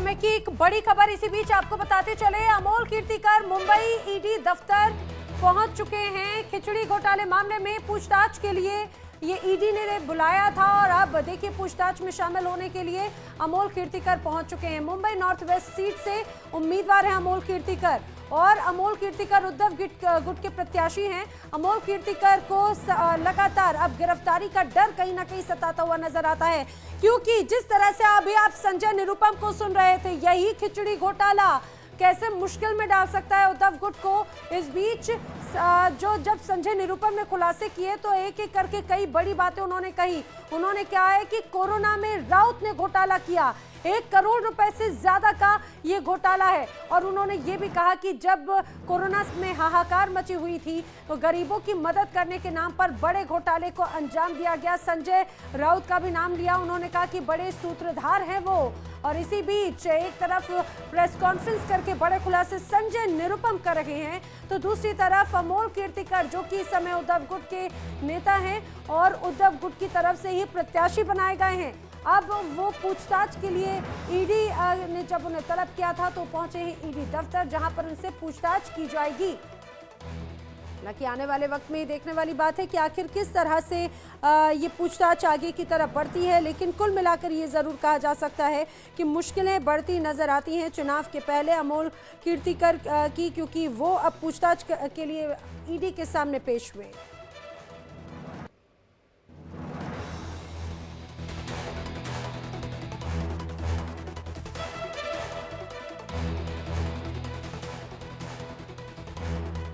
समय की एक बड़ी खबर इसी बीच आपको बताते चले, अमोल कीर्तिकर मुंबई ईडी दफ्तर पहुंच चुके हैं। खिचड़ी घोटाले मामले में पूछताछ के लिए ये ईडी ने बुलाया था और अब देखिए पूछताछ में शामिल होने के लिए अमोल कीर्तिकर पहुंच चुके हैं। मुंबई नॉर्थ वेस्ट सीट से उम्मीदवार हैं अमोल कीर्तिकर और अमोल कीर्तिकर उद्धव गुट के प्रत्याशी हैं। अमोल कीर्तिकर को लगातार अब गिरफ्तारी का डर कहीं ना कहीं सताता हुआ नजर आता है, क्योंकि जिस तरह से अभी आप संजय निरुपम को सुन रहे थे, यही खिचड़ी घोटाला कैसे मुश्किल में डाल सकता है उद्धव गुट को। इस बीच जब संजय निरुपम ने खुलासे किए तो एक एक करके कई बड़ी बातें उन्होंने कही। उन्होंने कहा है कि कोरोना में राउत ने घोटाला किया, 1 करोड़ रुपए से ज्यादा का ये घोटाला है। और उन्होंने ये भी कहा कि जब कोरोना में हाहाकार मची हुई थी तो गरीबों की मदद करने के नाम पर बड़े घोटाले को अंजाम दिया गया। संजय राउत का भी नाम लिया, उन्होंने कहा कि बड़े सूत्रधार हैं वो। और इसी बीच एक तरफ प्रेस कॉन्फ्रेंस करके बड़े खुलासे संजय निरुपम कर रहे हैं, तो दूसरी तरफ अमोल कीर्तिकर जो कि इस समय उद्धव गुट के नेता हैं और उद्धव गुट की तरफ से ही प्रत्याशी बनाए गए हैं। अब वो पूछताछ के लिए ईडी ने जब उन्हें तलब किया था तो पहुंचे हैं ईडी दफ्तर, जहां पर उनसे पूछताछ की जाएगी। हालांकि आने वाले वक्त में देखने वाली बात है कि आखिर किस तरह से ये पूछताछ आगे की तरफ बढ़ती है, लेकिन कुल मिलाकर ये ज़रूर कहा जा सकता है कि मुश्किलें बढ़ती नज़र आती हैं चुनाव के पहले अमोल कीर्तिकर की, क्योंकि वो अब पूछताछ के लिए ईडी के सामने पेश हुए।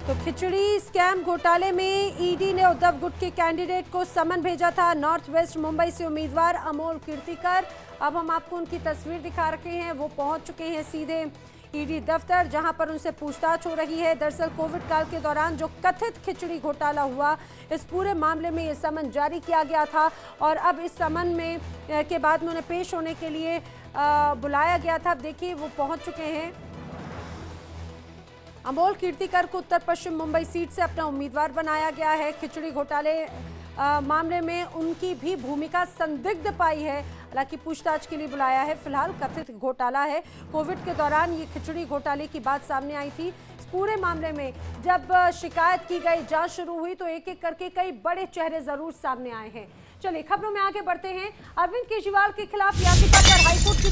तो खिचड़ी स्कैम घोटाले में ईडी ने उद्धव गुट के कैंडिडेट को समन भेजा था। नॉर्थ वेस्ट मुंबई से उम्मीदवार अमोल कीर्तिकर, अब हम आपको उनकी तस्वीर दिखा रखे हैं। वो पहुंच चुके हैं सीधे ईडी दफ्तर, जहां पर उनसे पूछताछ हो रही है। दरअसल कोविड काल के दौरान जो कथित खिचड़ी घोटाला हुआ, इस पूरे मामले में ये समन जारी किया गया था और अब इस समन में के बाद में उन्हें पेश होने के लिए बुलाया गया था। अब देखिए वो पहुँच चुके हैं। अमोल कीर्तिकर को उत्तर पश्चिम मुंबई सीट से अपना उम्मीदवार बनाया गया है। खिचड़ी घोटाले मामले में उनकी भी भूमिका संदिग्ध पाई है, हालांकि पूछताछ के लिए बुलाया है। फिलहाल कथित घोटाला है। कोविड के दौरान ये खिचड़ी घोटाले की बात सामने आई थी। इस पूरे मामले में जब शिकायत की गई, जांच शुरू हुई, तो एक एक करके कई बड़े चेहरे जरूर सामने आए हैं। चलिए खबरों में आगे बढ़ते हैं। अरविंद केजरीवाल के खिलाफ याचिका पर हाईकोर्ट की